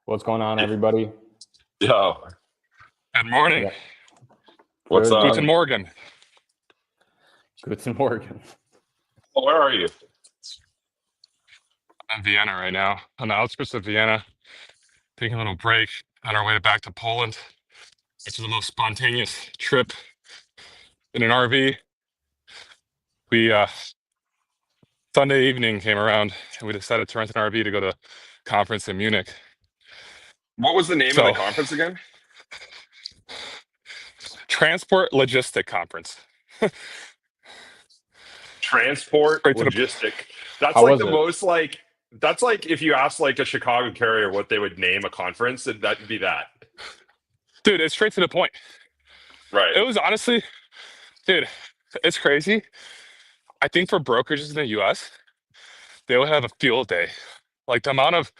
What's going on, everybody? Yo, Good morning. Yeah, what's good up? Guten Morgen. Guten Morgen. Where are you? I'm in Vienna right now, on the outskirts of Vienna, taking a little break on our way back to Poland. It's the most spontaneous trip in an RV. We Sunday evening came around and we decided to rent an RV to go to a conference in Munich. What was the name of the So, conference again? transport logistic conference. Transport Straight to the Logistic. That's How like was the it? most like that's like if you ask like a Chicago carrier what they would name a conference, that'd be that. dude. It's straight to the point. Right. It was honestly, dude, it's crazy. I think for brokerages in the US, they would have a field day. Like the amount of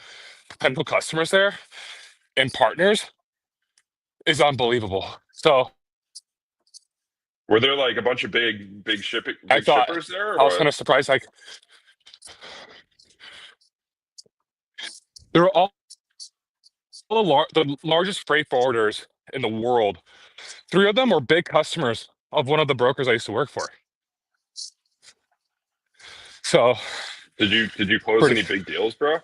potential customers there and partners is unbelievable. So Were there like a bunch of big I big thought shippers there or I was what? kind of surprised. Like there were all the largest freight forwarders in the world. Three of them were big customers of one of the brokers I used to work for. So Did you close pretty, any big deals, bro?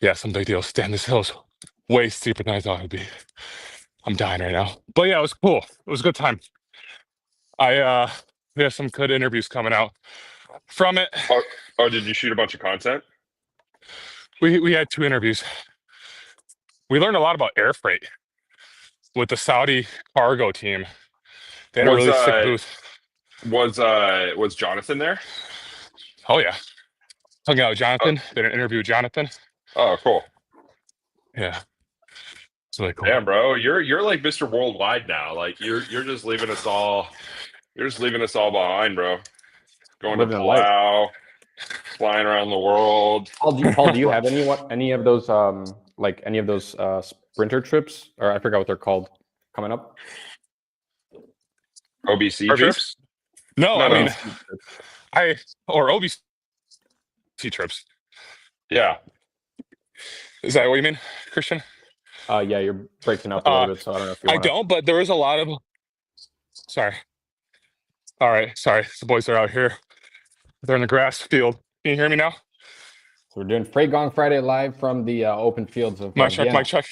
yeah, some big deals. Damn, this hill's way steeper than I thought it'd be. I'm dying right now. But yeah, it was cool. It was a good time. I We have some good interviews coming out from it. Oh, oh, did you shoot a bunch of content? We had two interviews. We learned a lot about air freight with the Saudi cargo team. They had a Was really sick booth. was Jonathan there? Oh yeah. Hung out with Oh, Jonathan. Did an interview with Jonathan. oh, cool. Yeah. It's really cool. Damn, bro, you're like Mr. Worldwide now. Like you're just leaving us all. You're just leaving us all behind, bro. Going to Living a life. Palau, flying around the world. Paul, do you have any of those like any of those sprinter trips, or I forgot what they're called, coming up? OBC RVs? trips? No, No, I no. mean, OBC trips. or OBC trips. Yeah. Is that what you mean, Christian? Yeah, you're breaking up a little bit, so I don't know if you I want to. don't, but there was a lot of. Sorry. All right. Sorry. The boys are out here. They're in the grass field. Can you hear me now? So we're doing Freight Gong Friday live from the open fields of Mic check. Vienna. Mic check.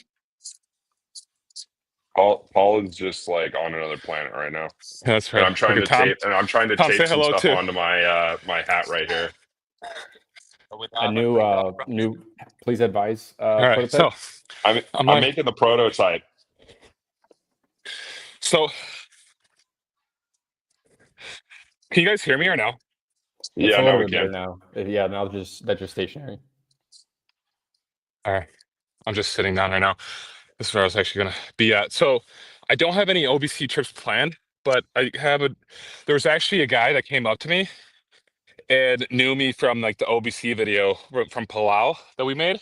Paul is just like on another planet right now. Yeah, that's And right. I'm trying Look to at Tom. tape and I'm trying to Tom, tape say some hello stuff too. onto my my hat right here. A new please advise All right. prototype. So I'm I'm I'm like, making the prototype. so can you guys hear me or no? It's Yeah, a now little we bit better can. now. Yeah, now that's just stationary. All right. I'm just sitting down right now. This is where I was actually gonna be at. So I don't have any OBC trips planned, but there was actually a guy that came up to me and knew me from like the OBC video from Palau that we made.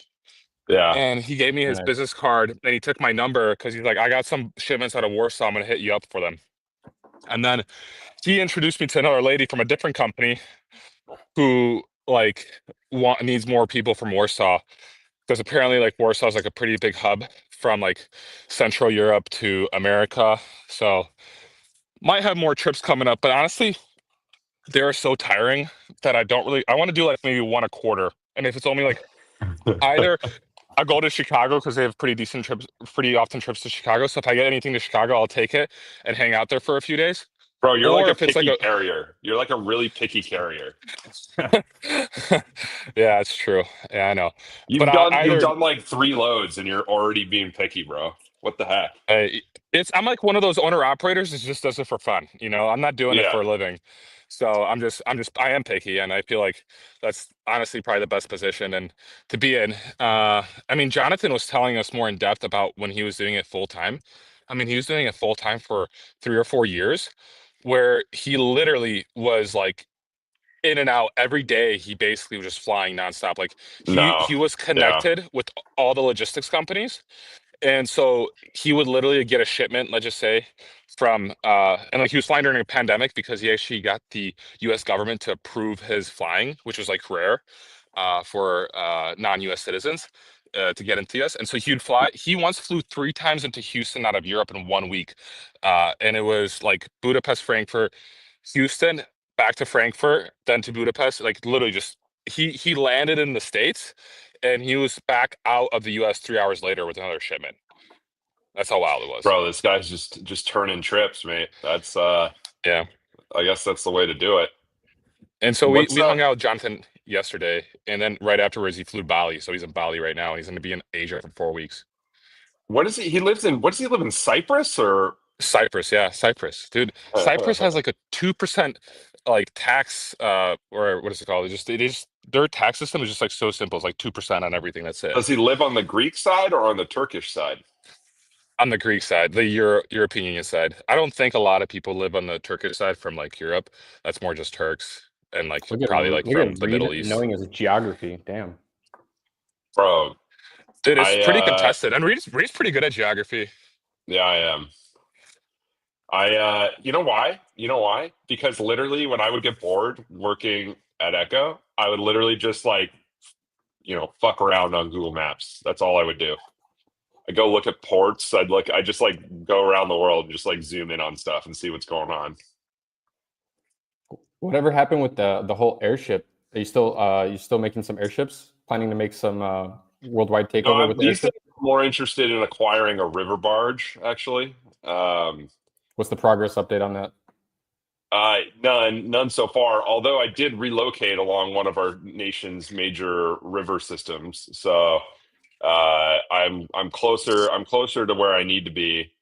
Yeah. And he gave me his Nice. business card and he took my number because he's like, I got some shipments out of Warsaw. I'm gonna hit you up for them. And then he introduced me to another lady from a different company who like needs more people from Warsaw because apparently like Warsaw is like a pretty big hub from like Central Europe to America. So might have more trips coming up, but honestly, they're so tiring that I want to do like maybe one a quarter. And if it's only like either I go to Chicago because they have pretty decent trips, pretty often trips to Chicago. So if I get anything to Chicago, I'll take it and hang out there for a few days. Bro, you're like Or a if it's like picky carrier. You're like a really picky carrier. yeah, it's true. Yeah, I know. But You've I done you've either done like 3 loads and you're already being picky, bro. What the heck? uh, I'm like one of those owner operators that just does it for fun. I'm not doing it Yeah. for a living. So I am picky, and I feel like that's honestly probably the best position and to be in. I mean, Jonathan was telling us more in depth about when he was doing it full time. I mean, he was doing it full time for 3 or 4 years, where he literally was like in and out every day. He basically was just flying nonstop. Like No. he was Yeah. connected with all the logistics companies, and so he would literally get a shipment, let's just say, from and like he was flying during a pandemic because he actually got the US government to approve his flying, which was like rare for non-US citizens. to get into us, and so he'd fly. He once flew 3 times into Houston out of Europe in 1 week, and it was like Budapest, Frankfurt, Houston, back to Frankfurt, then to Budapest. Like literally, just he landed in the States, and he was back out of the U.S. 3 hours later with another shipment. That's how wild it was. Bro, this guy's just turning trips, mate. That's Yeah. I guess that's the way to do it. And so we What's hung out with Jonathan yesterday, and then right afterwards he flew to Bali. So he's in Bali right now, and he's going to be in Asia for 4 weeks. What is he? He lives in. What does he live in? Cyprus or Cyprus, yeah, Cyprus, dude. Cyprus has like a 2% like tax, or what is it called? Their tax system is just like so simple. It's like 2% on everything. That's it. Does he live on the Greek side or on the Turkish side? On the Greek side, the European Union side. I don't think a lot of people live on the Turkish side from like Europe. That's more just Turks and like probably like from the Middle East. Knowing his geography, damn. Bro, dude, it's pretty contested. And Reed's pretty good at geography. Yeah, I am. You know why? Because literally when I would get bored working at Echo, I would literally just like, fuck around on Google Maps. That's all I would do. I go look at ports. I just like go around the world and just like zoom in on stuff and see what's going on. Whatever happened with the whole airship? Are you still making some airships? Planning to make some worldwide takeover with these days airships? I'm more interested in acquiring a river barge, actually. What's the progress update on that? None so far. Although I did relocate along one of our nation's major river systems, so I'm closer to where I need to be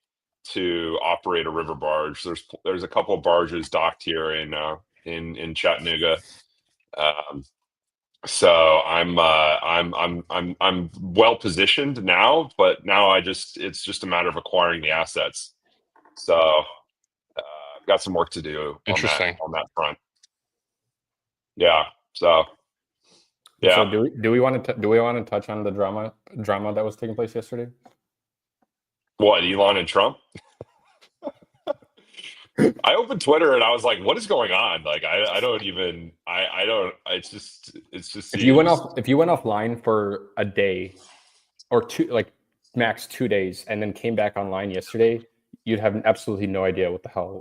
to operate a river barge. There's a couple of barges docked here in Chattanooga, so I'm well positioned now. But now it's just a matter of acquiring the assets. So I've got some work to do on that front. Yeah. So yeah. So do we want to touch on the drama that was taking place yesterday? What, Elon and Trump? I opened Twitter and I was like, what is going on? Like I don't it's just if you went offline for a day or two, like max 2 days, and then came back online yesterday, you'd have absolutely no idea what the hell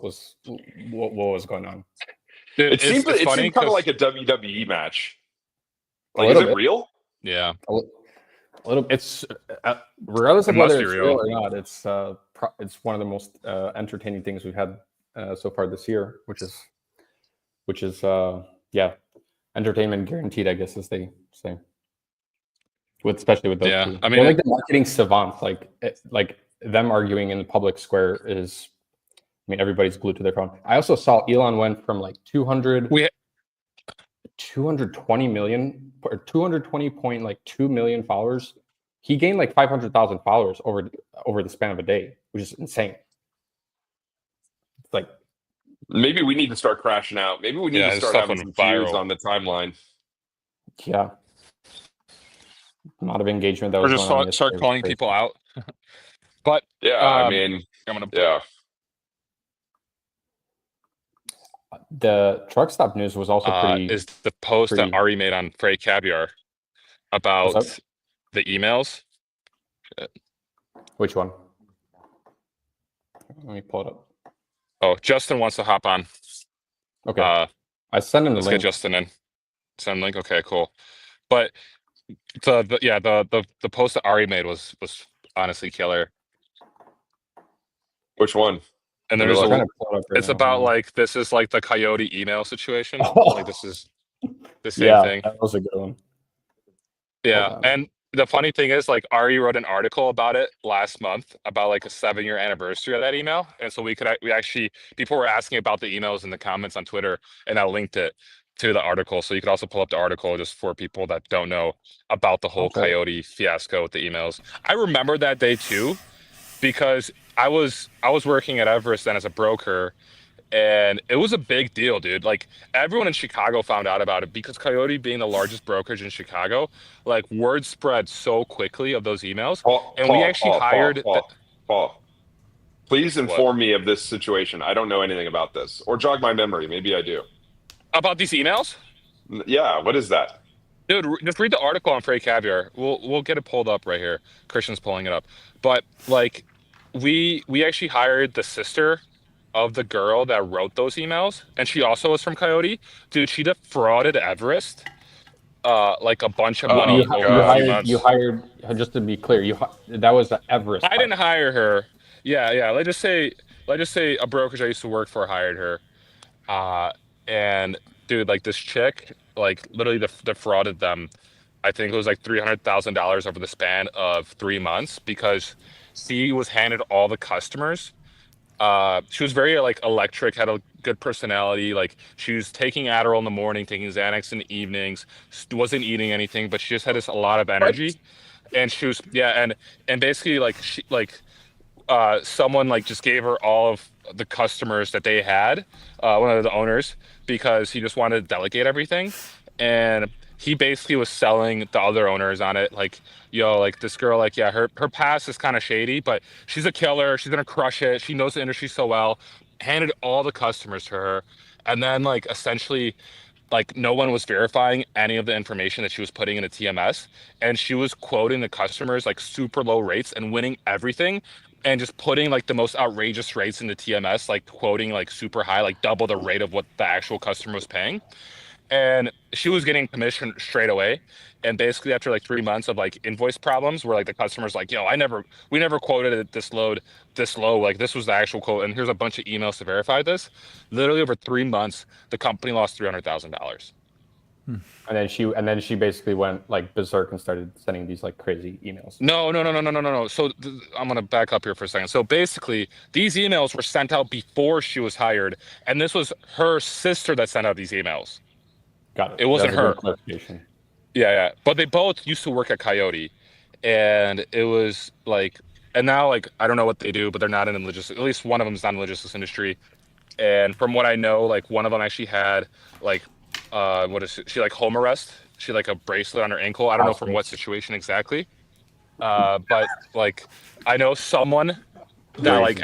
what was going on. Dude, it seemed kind of like a WWE match. Like, is it real? Yeah. A little. It's regardless of whether it's real or not. It's one of the most entertaining things we've had so far this year, which is entertainment guaranteed, I guess, as they say. Especially with those two. I mean, like the marketing savants, like them arguing in the public square is. I mean, everybody's glued to their phone. I also saw Elon went from like 220 million or 220.2 million followers. He gained like 500,000 followers over the span of a day, which is insane. It's like maybe we need to start crashing out. Maybe we need to start having some views on the timeline. Yeah, a lot of engagement that was. Or just start calling people out. But yeah, I mean, I'm gonna The truck stop news was also pretty. Is the post that Ari made on Frey Caviar about the emails? Which one? Let me pull it up. Oh, Justin wants to hop on. Okay. I sent him the link. Get Justin in. Send link. Okay, cool. But the post that Ari made was honestly killer. Which one? And there's it's about like this is like the Coyote email situation. Like this is the same thing. That was a good one. Yeah, and the funny thing is, like Ari wrote an article about it last month about like a 7-year anniversary of that email, and so we actually people were asking about the emails in the comments on Twitter, and I linked it to the article, so you could also pull up the article just for people that don't know about the whole Coyote fiasco with the emails. I remember that day too, because I was working at Everest then as a broker, and it was a big deal, dude. Like everyone in Chicago found out about it because Coyote being the largest brokerage in Chicago, like word spread so quickly of those emails. We actually hired Paul. Please inform me of this situation. I don't know anything about this, or jog my memory. Maybe I do. About these emails? Yeah. What is that? Dude, just read the article on Frey Caviar. We'll get it pulled up right here. Christian's pulling it up. But like, we actually hired the sister of the girl that wrote those emails, and she also was from Coyote. Dude, she defrauded Everest like a bunch of money over a few months. You hired, just to be clear, that was the Everest. I didn't hire her. Yeah. Let's just say a brokerage I used to work for hired her. And dude, like this chick, like literally defrauded them. I think it was like $300,000 over the span of 3 months because she was handed all the customers. She was very like electric, had a good personality. Like she was taking Adderall in the morning, taking Xanax in the evenings, wasn't eating anything, but she just had a lot of energy. And she was and basically like she like someone like just gave her all of the customers that they had, one of the owners, because he just wanted to delegate everything. And he basically was selling the other owners on it, like, yo, like this girl, like, yeah, her past is kind of shady, but she's a killer. She's gonna crush it. She knows the industry so well. Handed all the customers to her, and then like essentially like no one was verifying any of the information that she was putting in the TMS, and she was quoting the customers like super low rates and winning everything, and just putting like the most outrageous rates in the TMS, like quoting like super high, like double the rate of what the actual customer was paying. And she was getting commission straight away. And basically after like 3 months of like invoice problems where like the customer's like, yo, we never quoted it this low, like this was the actual quote, and here's a bunch of emails to verify this. Literally over 3 months, the company lost $300,000. And then she basically went like berserk and started sending these like crazy emails. No. So I'm gonna back up here for a second. So basically, these emails were sent out before she was hired, and this was her sister that sent out these emails. Got it. It wasn't her. Clarification. Yeah. But they both used to work at Coyote, and it was like, and now like I don't know what they do, but they're not in the logistics. At least one of them is not in the logistics industry. And from what I know, like one of them actually had like, what is it? She like home arrest. She like a bracelet on her ankle. I don't know from what situation exactly. But like I know someone that like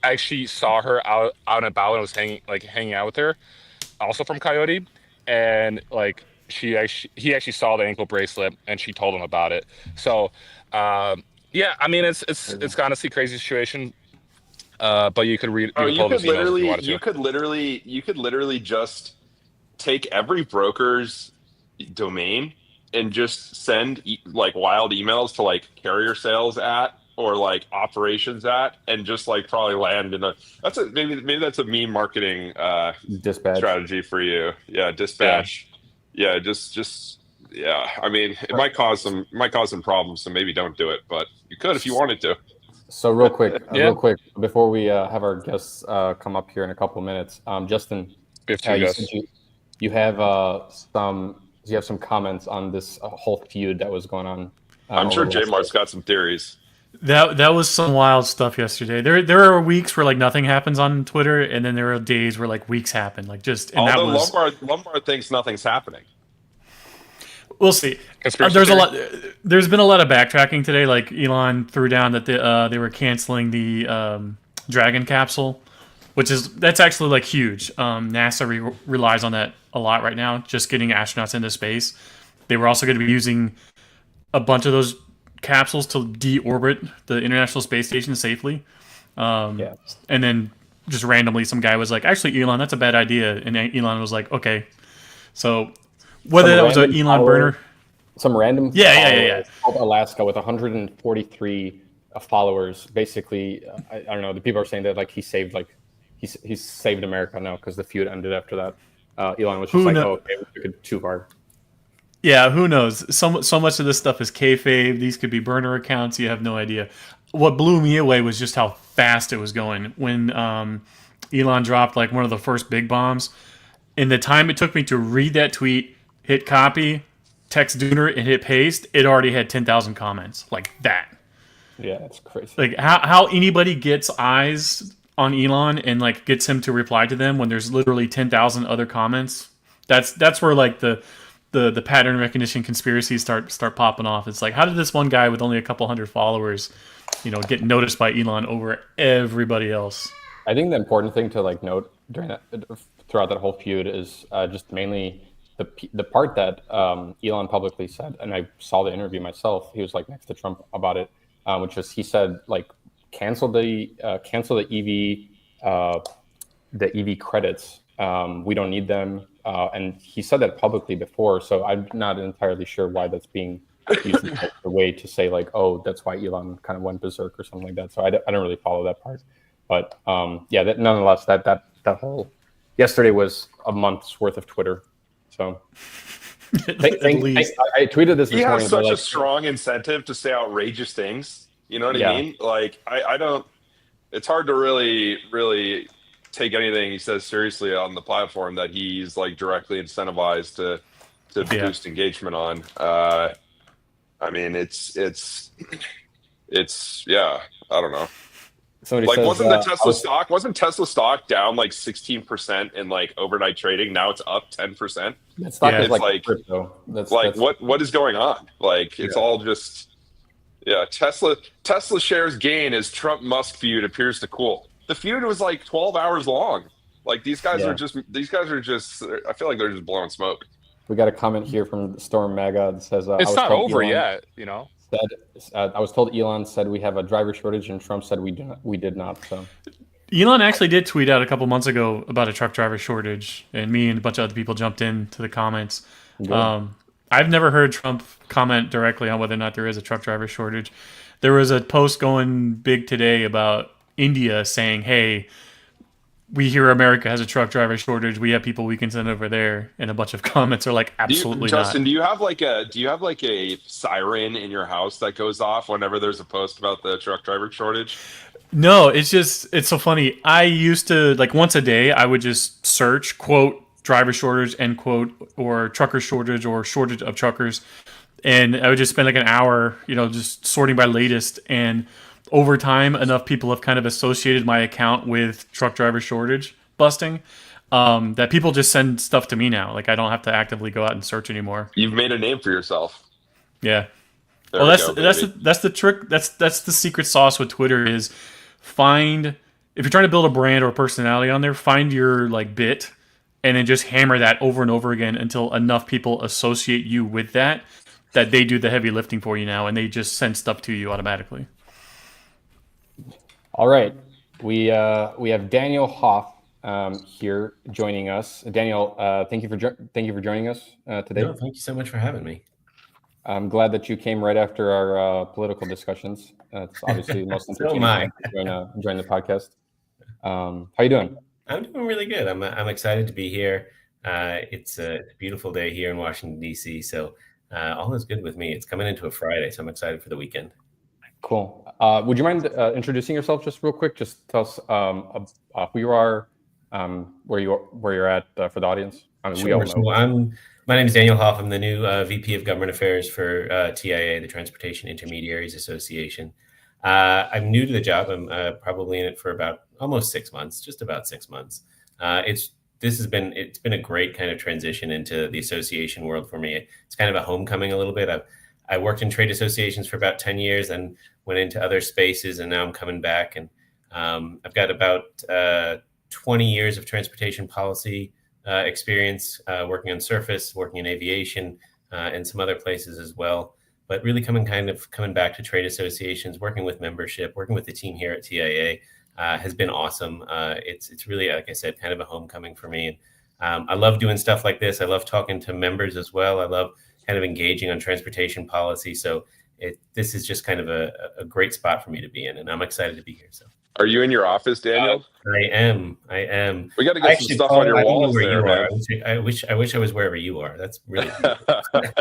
actually saw her out and about and was hanging out with her, also from Coyote, and like he actually saw the ankle bracelet and she told him about it. So yeah, I mean it's honestly crazy situation. But you could read. You could literally just take every broker's domain and just send like wild emails to like carrier sales at or like operations at, and just like probably land in maybe that's a meme marketing dispatch strategy for you. Yeah, dispatch. Yeah, just yeah. I mean, it might cause some problems, so maybe don't do it, but you could if you wanted to. So real quick, before we have our guests come up here in a couple of minutes, Justin, you have some comments on this whole feud that was going on. I'm sure J-Mart's got some theories. That was some wild stuff yesterday. There are weeks where like nothing happens on Twitter, and then there are days where like weeks happen. Like just and although Lombard thinks nothing's happening. We'll see. There's been a lot of backtracking today. Like Elon threw down that they were canceling the Dragon capsule, that's actually like huge. NASA relies on that a lot right now, just getting astronauts into space. They were also going to be using a bunch of those capsules to deorbit the International Space Station safely. And then just randomly some guy was like, actually, Elon, that's a bad idea. And Elon was like, okay. So whether that was an Elon burner. Some random called Alaska with 143 followers. Basically, I don't know. The people are saying that like he saved America now because the feud ended after that. Elon was just okay, we took it too far. Yeah, who knows? So much of this stuff is kayfabe. These could be burner accounts. You have no idea. What blew me away was just how fast it was going. When Elon dropped like one of the first big bombs, in the time it took me to read that tweet, hit copy, text Dooner, and hit paste, it already had 10,000 comments like that. Yeah, that's crazy. Like how anybody gets eyes on Elon and like gets him to reply to them when there's literally 10,000 other comments. That's where like the pattern recognition conspiracies start popping off. It's like, how did this one guy with only a couple hundred followers, get noticed by Elon over everybody else? I think the important thing to like note throughout that whole feud is just mainly the part that Elon publicly said, and I saw the interview myself. He was like next to Trump about it, which is he said like cancel the EV credits. We don't need them, and he said that publicly before. So I'm not entirely sure why that's being used as a way to say like, oh, that's why Elon kind of went berserk or something like that. So I don't really follow that part, but nonetheless, that whole yesterday was a month's worth of Twitter. So I tweeted this he morning. Has such a strong incentive to say outrageous things. You know what I mean? Like I don't. It's hard to really take anything he says seriously on the platform that he's like directly incentivized to boost engagement on. I mean, it's I don't know. Somebody like says, wasn't Tesla stock down like 16% in like overnight trading? Now it's up 10%. That stock is like crypto. That's what is going on? Like it's all just Tesla shares gain as Trump Musk feud appears to cool. The feud was like 12 hours long. Like these guys are just I feel like they're just blowing smoke. We got a comment here from Storm Maga that says it's not over yet, you know. I was told Elon said we have a driver shortage, and Trump said we did not. So Elon actually did tweet out a couple months ago about a truck driver shortage, and me and a bunch of other people jumped into the comments. I've never heard Trump comment directly on whether or not there is a truck driver shortage. There was a post going big today about India saying, "Hey, we hear America has a truck driver shortage. We have people we can send over there." And a bunch of comments are like, "Absolutely not." Justin, do you have like a siren in your house that goes off whenever there's a post about the truck driver shortage? No, it's so funny. I used to like once a day I would just search quote driver shortage end quote or trucker shortage or shortage of truckers, and I would just spend like an hour, just sorting by latest. And over time, enough people have kind of associated my account with truck driver shortage busting that people just send stuff to me now. Like I don't have to actively go out and search anymore. You've made a name for yourself. Yeah. Well, that's the trick. That's the secret sauce with Twitter is if you're trying to build a brand or a personality on there, find your like bit and then just hammer that over and over again until enough people associate you with that they do the heavy lifting for you now and they just send stuff to you automatically. All right, we have Daniel Hoff here joining us. Daniel, thank you for joining us today. No, thank you so much for having me. I'm glad that you came right after our political discussions. It's obviously the most entertaining to join the podcast. How you doing? I'm doing really good. I'm excited to be here. It's a beautiful day here in Washington, D.C., so all is good with me. It's coming into a Friday, so I'm excited for the weekend. Cool. Would you mind introducing yourself just real quick? Just tell us who you are, where you're at for the audience. I mean, sure. We all know. My name is Daniel Hoff. I'm the new VP of Government Affairs for TIA, the Transportation Intermediaries Association. I'm new to the job. I'm probably in it for about almost 6 months, just about 6 months. It's been a great kind of transition into the association world for me. It's kind of a homecoming a little bit. I worked in trade associations for about 10 years and went into other spaces, and now I'm coming back. And I've got about 20 years of transportation policy experience working on surface, working in aviation, and some other places as well. But really coming back to trade associations, working with membership, working with the team here at TIA has been awesome. It's really, like I said, kind of a homecoming for me. And I love doing stuff like this. I love talking to members as well. I love kind of engaging on transportation policy. So this is just kind of a great spot for me to be in, and I'm excited to be here. So. Are you in your office, Daniel? I am. We got to get some stuff on your walls there, man. I wish I was wherever you are. That's really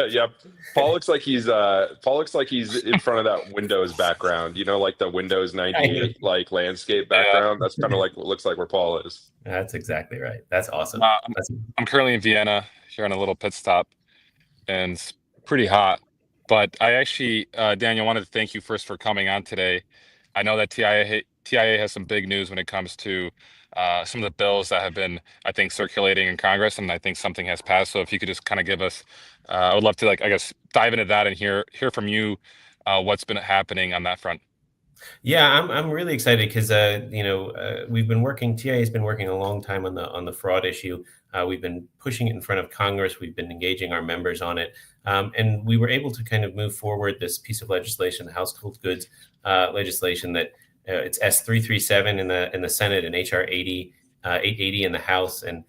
yeah. Paul looks like he's in front of that Windows background. You know, like the Windows 98 like landscape background. That's kind of like what looks like where Paul is. That's exactly right. That's awesome. I'm currently in Vienna here on a little pit stop, and it's pretty hot. But I actually, Daniel, wanted to thank you first for coming on today. I know that TIA has some big news when it comes to some of the bills that have been, I think, circulating in Congress, and I think something has passed. So if you could just kind of give us, I would love to, dive into that and hear from you what's been happening on that front. Yeah, I'm really excited because we've been working. TIA has been working a long time on the fraud issue. We've been pushing it in front of Congress. We've been engaging our members on it, and we were able to kind of move forward this piece of legislation, the household goods legislation that it's S337 in the Senate and HR 880 in the House, and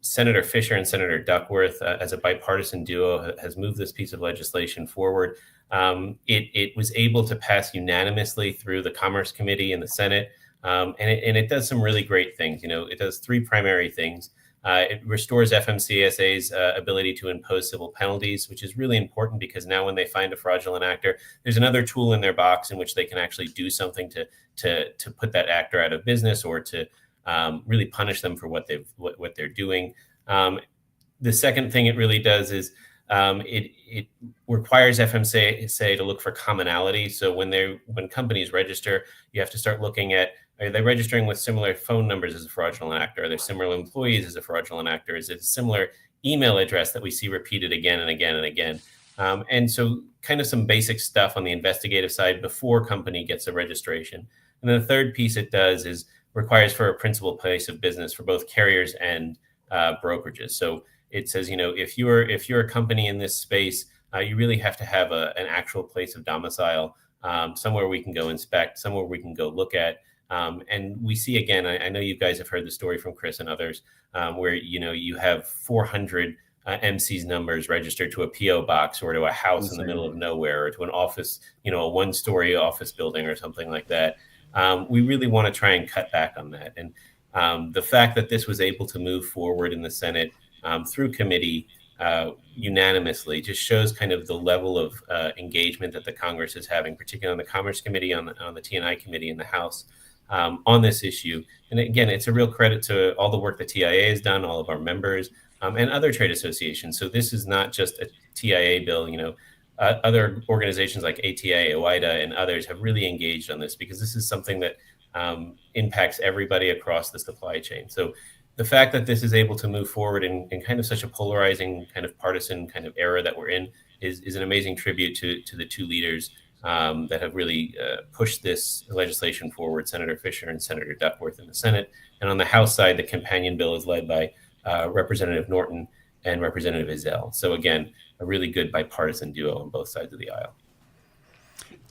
Senator Fisher and Senator Duckworth, as a bipartisan duo, has moved this piece of legislation forward. It was able to pass unanimously through the Commerce Committee in the Senate, and it does some really great things. It does three primary things. It restores FMCSA's ability to impose civil penalties, which is really important because now when they find a fraudulent actor, there's another tool in their box in which they can actually do something to put that actor out of business or to really punish them for what they're doing. The second thing it really does is it requires FMCSA to look for commonality. So when companies register, you have to start looking at, are they registering with similar phone numbers as a fraudulent actor? Are there similar employees as a fraudulent actor? Is it a similar email address that we see repeated again and again and again? And so kind of some basic stuff on the investigative side before company gets a registration. And then the third piece it does is requires for a principal place of business for both carriers and brokerages. So it says, if you're a company in this space, you really have to have an actual place of domicile, somewhere we can go inspect, somewhere we can go look at. And we see, again, I know you guys have heard the story from Chris and others, where, you have 400 MC's numbers registered to a PO box or to a house in the middle of nowhere or to an office, a one-story office building or something like that. We really want to try and cut back on that. And the fact that this was able to move forward in the Senate through committee unanimously just shows kind of the level of engagement that the Congress is having, particularly on the Commerce Committee, on the T&I Committee in the House, on this issue. And again, it's a real credit to all the work that TIA has done, all of our members, and other trade associations. So this is not just a TIA bill. Other organizations like ATA, OIDA, and others have really engaged on this because this is something that impacts everybody across the supply chain. So the fact that this is able to move forward in kind of such a polarizing, kind of partisan kind of era that we're in is an amazing tribute to the two leaders that have really pushed this legislation forward, Senator Fisher and Senator Duckworth in the Senate. And on the House side, the companion bill is led by Representative Norton and Representative Ezell. So again, a really good bipartisan duo on both sides of the aisle.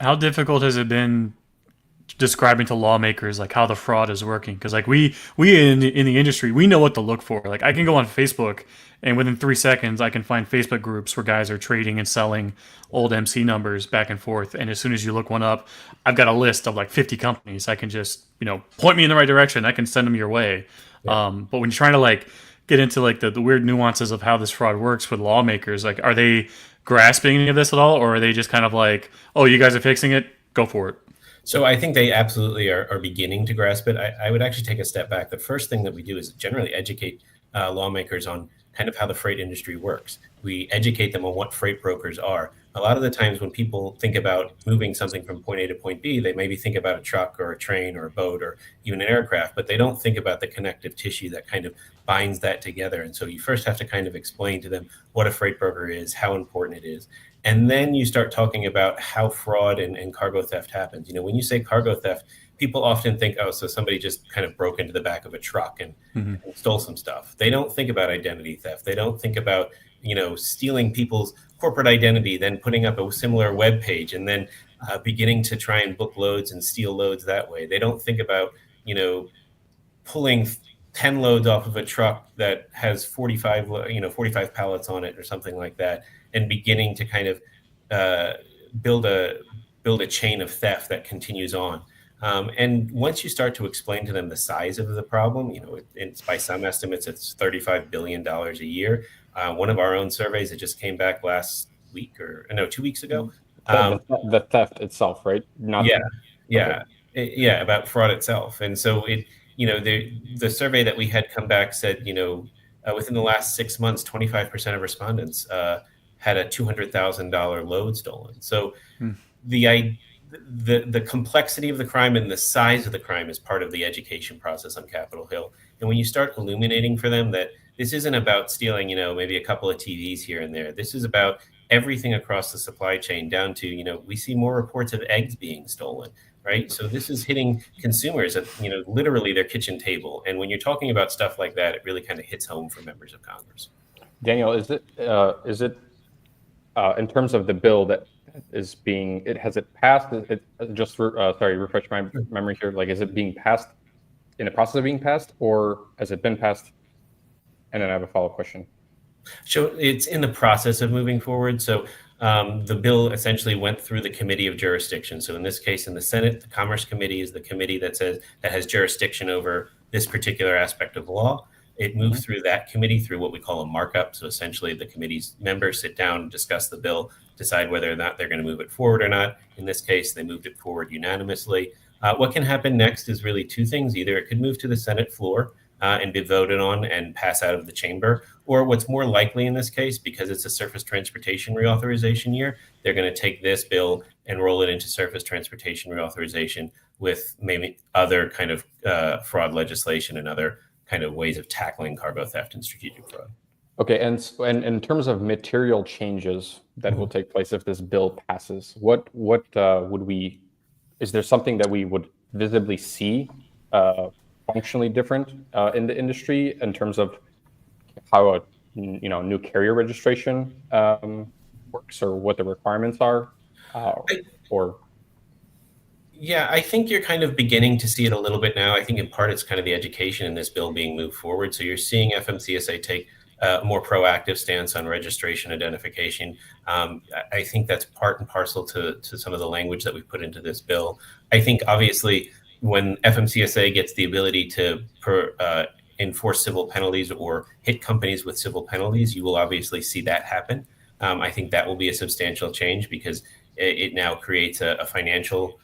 How difficult has it been describing to lawmakers like how the fraud is working? Because like we in the industry, we know what to look for. Like I can go on Facebook and within 3 seconds I can find Facebook groups where guys are trading and selling old MC numbers back and forth, and as soon as you look one up, I've got a list of like 50 companies. I can just point me in the right direction. I can send them your way. Yeah. But when you're trying to like get into like the weird nuances of how this fraud works with lawmakers, like are they grasping any of this at all, or are they just kind of like, oh, you guys are fixing it, go for it? So I think they absolutely are beginning to grasp it. I would actually take a step back. The first thing that we do is generally educate lawmakers on kind of how the freight industry works. We educate them on what freight brokers are. A lot of the times when people think about moving something from point A to point B, they maybe think about a truck or a train or a boat or even an aircraft, but they don't think about the connective tissue that kind of binds that together. And so you first have to kind of explain to them what a freight broker is, how important it is. And then you start talking about how fraud and cargo theft happens. When you say cargo theft, people often think, oh, so somebody just kind of broke into the back of a truck and stole some stuff. They don't think about identity theft. They don't think about, stealing people's corporate identity, then putting up a similar web page and then beginning to try and book loads and steal loads that way. They don't think about, pulling 10 loads off of a truck that has 45 pallets on it or something like that, and beginning to kind of build a chain of theft that continues on. And once you start to explain to them the size of the problem, it's by some estimates, it's $35 billion a year. One of our own surveys that just came back last week 2 weeks ago. The theft itself, right? About fraud itself. And so the survey that we had come back said, within the last 6 months, 25% of respondents had a $200,000 load stolen. So the complexity of the crime and the size of the crime is part of the education process on Capitol Hill. And when you start illuminating for them that this isn't about stealing, maybe a couple of TVs here and there. This is about everything across the supply chain down to, we see more reports of eggs being stolen. right? So this is hitting consumers at, literally their kitchen table. And when you're talking about stuff like that, it really kind of hits home for members of Congress. Daniel, is it in terms of the bill that is being, has it passed? Refresh my memory here. Like, is it being passed, in the process of being passed, or has it been passed? And then I have a follow-up question. So it's in the process of moving forward. So the bill essentially went through the Committee of Jurisdiction. So in this case, in the Senate, the Commerce Committee is the committee that has jurisdiction over this particular aspect of law. It moved through that committee through what we call a markup. So essentially, the committee's members sit down, discuss the bill, decide whether or not they're going to move it forward or not. In this case, they moved it forward unanimously. What can happen next is really two things. Either it could move to the Senate floor and be voted on and pass out of the chamber, or what's more likely in this case, because it's a surface transportation reauthorization year, they're going to take this bill and roll it into surface transportation reauthorization with maybe other kind of fraud legislation and other kind of ways of tackling cargo theft and strategic fraud. Okay, and in terms of material changes that will take place if this bill passes, what would we? Is there something that we would visibly see functionally different in the industry in terms of how a new carrier registration works, or what the requirements are, Yeah, I think you're kind of beginning to see it a little bit now. I think in part it's kind of the education in this bill being moved forward. So you're seeing FMCSA take a more proactive stance on registration identification. I think that's part and parcel to some of the language that we've put into this bill. I think obviously when FMCSA gets the ability to enforce civil penalties or hit companies with civil penalties, you will obviously see that happen. I think that will be a substantial change because it now creates a financial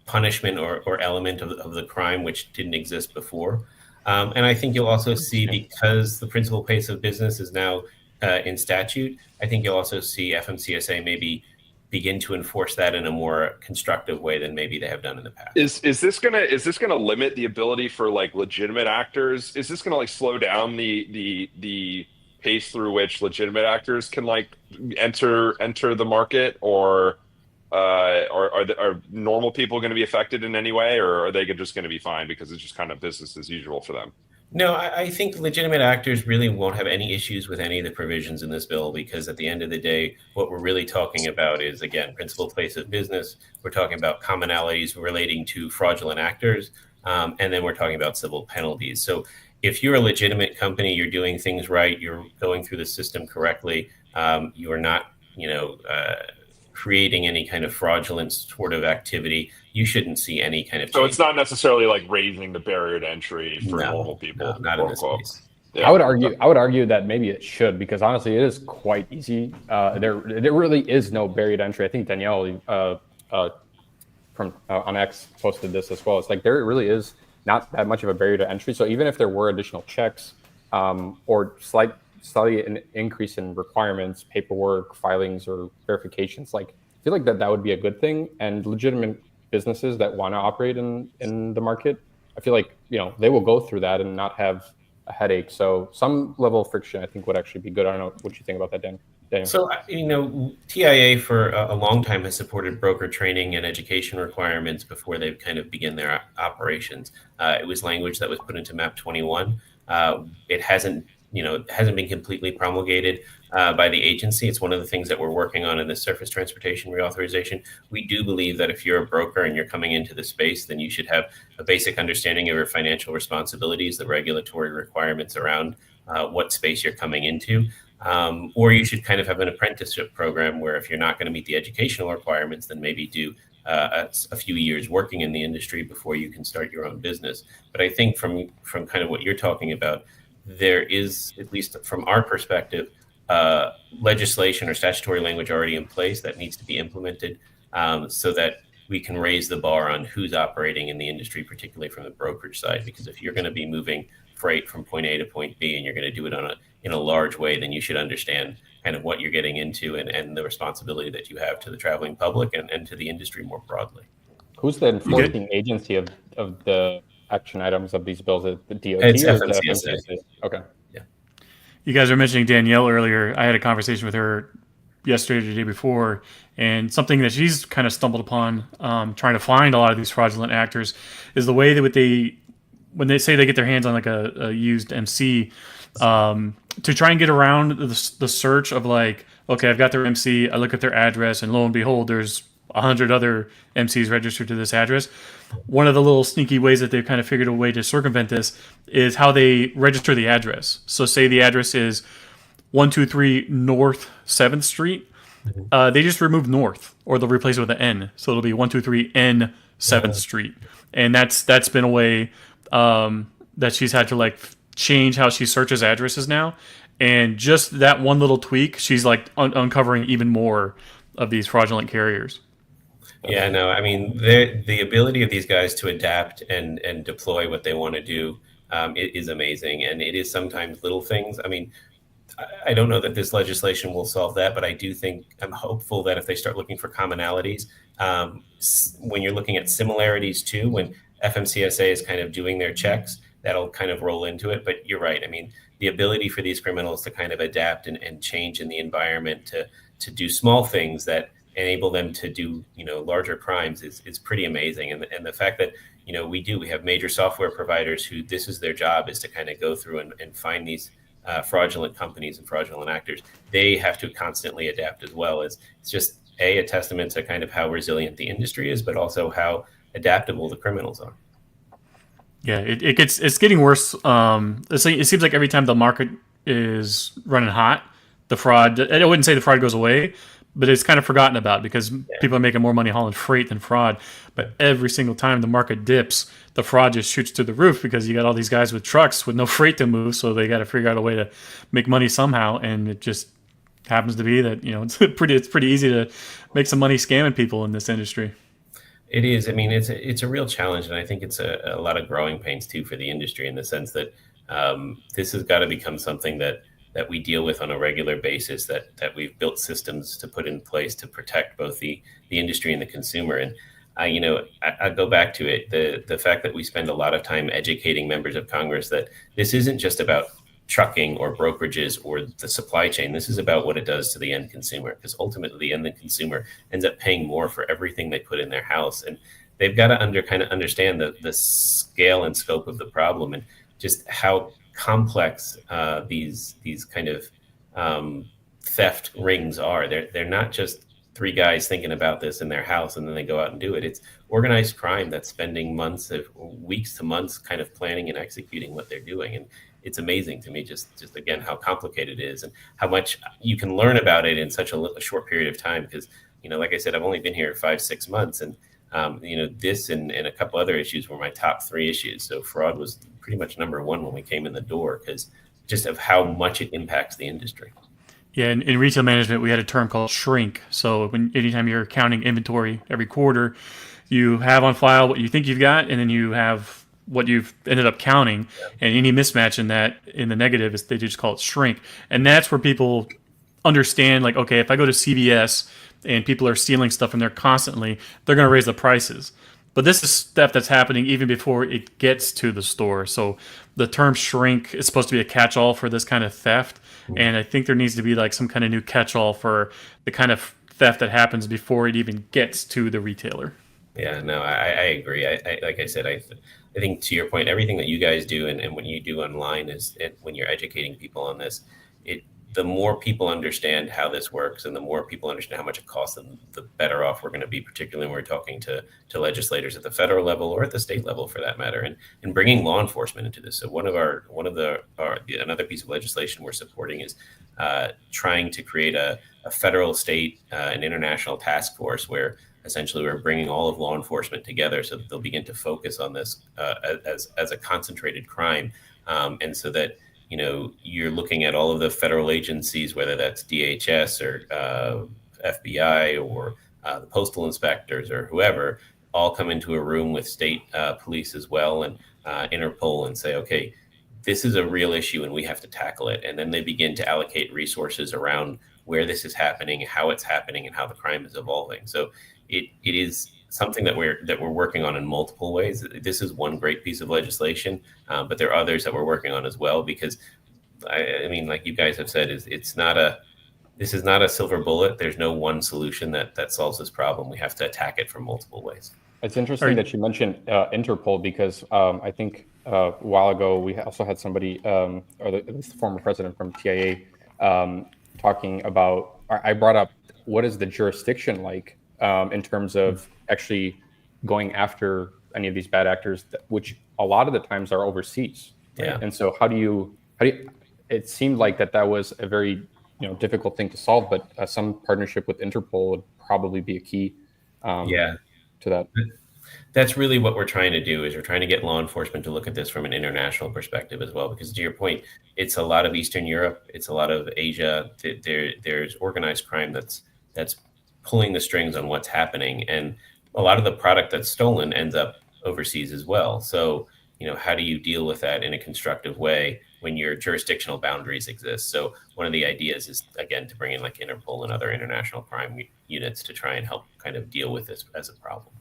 punishment or element of the crime which didn't exist before. And I think you'll also see, because the principal pace of business is now in statute, I think you'll also see FMCSA maybe begin to enforce that in a more constructive way than maybe they have done in the past. Is this gonna limit the ability for like legitimate actors? Is this gonna like slow down the pace through which legitimate actors can like enter the market, or are normal people going to be affected in any way, or are they just going to be fine because it's just kind of business as usual for them? No, I think legitimate actors really won't have any issues with any of the provisions in this bill, because at the end of the day, what we're really talking about is, again, principal place of business. We're talking about commonalities relating to fraudulent actors, and then we're talking about civil penalties. So if you're a legitimate company, you're doing things right, you're going through the system correctly, you are not, creating any kind of fraudulent sort of activity, you shouldn't see any kind of change. So it's not necessarily like raising the barrier to entry for normal people. No, not in this case. Yeah. I would argue that maybe it should, because honestly, it is quite easy. There really is no barrier to entry. I think Danielle from on X posted this as well. It's like there really is not that much of a barrier to entry. So even if there were additional checks or slightly an increase in requirements, paperwork, filings, or verifications, like I feel like that would be a good thing. And legitimate businesses that want to operate in the market, I feel like they will go through that and not have a headache. So some level of friction, I think, would actually be good. I don't know what you think about that, Dan. Daniel. So TIA for a long time has supported broker training and education requirements before they kind of begin their operations. It was language that was put into MAP 21. It hasn't been completely promulgated by the agency. It's one of the things that we're working on in the surface transportation reauthorization. We do believe that if you're a broker and you're coming into the space, then you should have a basic understanding of your financial responsibilities, the regulatory requirements around what space you're coming into. Or you should kind of have an apprenticeship program where if you're not going to meet the educational requirements, then maybe do a few years working in the industry before you can start your own business. But I think from kind of what you're talking about, there is, at least from our perspective, legislation or statutory language already in place that needs to be implemented so that we can raise the bar on who's operating in the industry, particularly from the brokerage side. Because if you're going to be moving freight from point A to point B and you're going to do it in a large way, then you should understand kind of what you're getting into and the responsibility that you have to the traveling public and to the industry more broadly. Who's the enforcing agency of the action items of these bills? The DOT? It's FMCSA. Okay. Yeah. You guys were mentioning Danielle earlier. I had a conversation with her yesterday or the day before, and something that she's kind of stumbled upon, trying to find a lot of these fraudulent actors, is the way that when they say they get their hands on like a used MC, to try and get around the search of like, okay, I've got their MC, I look at their address, and lo and behold, there's 100 other MCs registered to this address. One of the little sneaky ways that they've kind of figured a way to circumvent this is how they register the address. So say the address is 123 North 7th Street. They just remove North, or they'll replace it with an N. So it'll be 123 N 7th Street. And that's been a way that she's had to like change how she searches addresses now. And just that one little tweak, she's like uncovering even more of these fraudulent carriers. Yeah, no, I mean, the ability of these guys to adapt and deploy what they want to do is amazing. And it is sometimes little things. I mean, I don't know that this legislation will solve that, but I'm hopeful that if they start looking for commonalities, when you're looking at similarities too, when FMCSA is kind of doing their checks, that'll kind of roll into it. But you're right. I mean, the ability for these criminals to kind of adapt and change in the environment to do small things that enable them to do, larger crimes is pretty amazing. And the fact that, we have major software providers who this is their job, is to kind of go through and find these fraudulent companies and fraudulent actors. They have to constantly adapt as well. It's just a testament to kind of how resilient the industry is, but also how adaptable the criminals are. Yeah, it's getting worse. It seems like every time the market is running hot, the fraud, I wouldn't say the fraud goes away, but it's kind of forgotten about because people are making more money hauling freight than fraud. But every single time the market dips, the fraud just shoots through the roof because you got all these guys with trucks with no freight to move, so they got to figure out a way to make money somehow. And it just happens to be that it's pretty easy to make some money scamming people in this industry. It is. I mean, it's a real challenge, and I think it's a lot of growing pains too for the industry, in the sense that this has got to become something that we deal with on a regular basis, that we've built systems to put in place to protect both the industry and the consumer. And I go back to it, the fact that we spend a lot of time educating members of Congress that this isn't just about trucking or brokerages or the supply chain. This is about what it does to the end consumer, because ultimately the end consumer ends up paying more for everything they put in their house. And they've got to understand the scale and scope of the problem, and just how complex these kind of theft rings are. They're not just three guys thinking about this in their house and then they go out and do it. It's organized crime that's spending weeks to months kind of planning and executing what they're doing. And it's amazing to me just again how complicated it is, and how much you can learn about it in such a short period of time. Because like I said, I've only been here 5-6 months, and this and a couple other issues were my top 3 issues. So fraud was pretty much number 1 when we came in the door, because just of how much it impacts the industry. Yeah, in retail management, we had a term called shrink. So anytime you're counting inventory every quarter, you have on file what you think you've got, and then you have what you've ended up counting. And any mismatch in that, in the negative, is they just call it shrink. And that's where people understand, like, okay, if I go to CVS and people are stealing stuff from there constantly, they're going to raise the prices. But this is stuff that's happening even before it gets to the store. So the term shrink is supposed to be a catch-all for this kind of theft. And I think there needs to be like some kind of new catch-all for the kind of theft that happens before it even gets to the retailer. Yeah, no, I agree. I like I said, I think to your point, everything that you guys do and what you do online when you're educating people on this, the more people understand how this works, and the more people understand how much it costs them, the better off we're going to be, particularly when we're talking to legislators at the federal level or at the state level for that matter, and bringing law enforcement into this. So another piece of legislation we're supporting is trying to create a federal, state, and international task force where essentially we're bringing all of law enforcement together so that they'll begin to focus on this as a concentrated crime, and so that you're looking at all of the federal agencies, whether that's DHS or FBI or the postal inspectors or whoever, all come into a room with state police as well, and Interpol, and say, okay, this is a real issue and we have to tackle it. And then they begin to allocate resources around where this is happening, how it's happening, and how the crime is evolving. So it is something that we're working on in multiple ways. This is one great piece of legislation, but there are others that we're working on as well, because I mean, like you guys have said, it's not this is not a silver bullet. There's no one solution that solves this problem. We have to attack it from multiple ways. It's interesting that you mentioned Interpol, because I think a while ago we also had somebody, or at least the former president from TIA, talking about. I brought up, what is the jurisdiction like in terms of actually going after any of these bad actors, which a lot of the times are overseas. Right? Yeah. And so how do you? It seemed like that was a very difficult thing to solve, but some partnership with Interpol would probably be a key. To that. That's really what we're trying to do, is we're trying to get law enforcement to look at this from an international perspective as well, because to your point, it's a lot of Eastern Europe, it's a lot of Asia. There's organized crime that's pulling the strings on what's happening, and a lot of the product that's stolen ends up overseas as well. So how do you deal with that in a constructive way when your jurisdictional boundaries exist? So one of the ideas is, again, to bring in like Interpol and other international crime units to try and help kind of deal with this as a problem.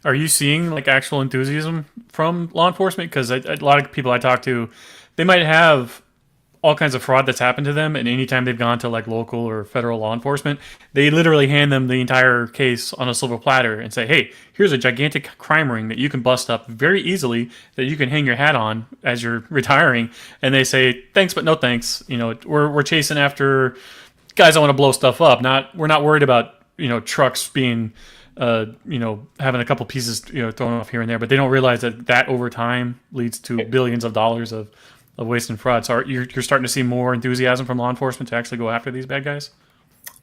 Are you seeing like actual enthusiasm from law enforcement? Because a lot of people I talk to, they might have all kinds of fraud that's happened to them, and anytime they've gone to like local or federal law enforcement, they literally hand them the entire case on a silver platter and say, hey, here's a gigantic crime ring that you can bust up very easily, that you can hang your hat on as you're retiring. And they say, thanks, but no thanks. We're chasing after guys that want to blow stuff up. We're not worried about trucks being having a couple pieces thrown off here and there, but they don't realize that over time leads to billions of dollars of waste and fraud. So you're starting to see more enthusiasm from law enforcement to actually go after these bad guys?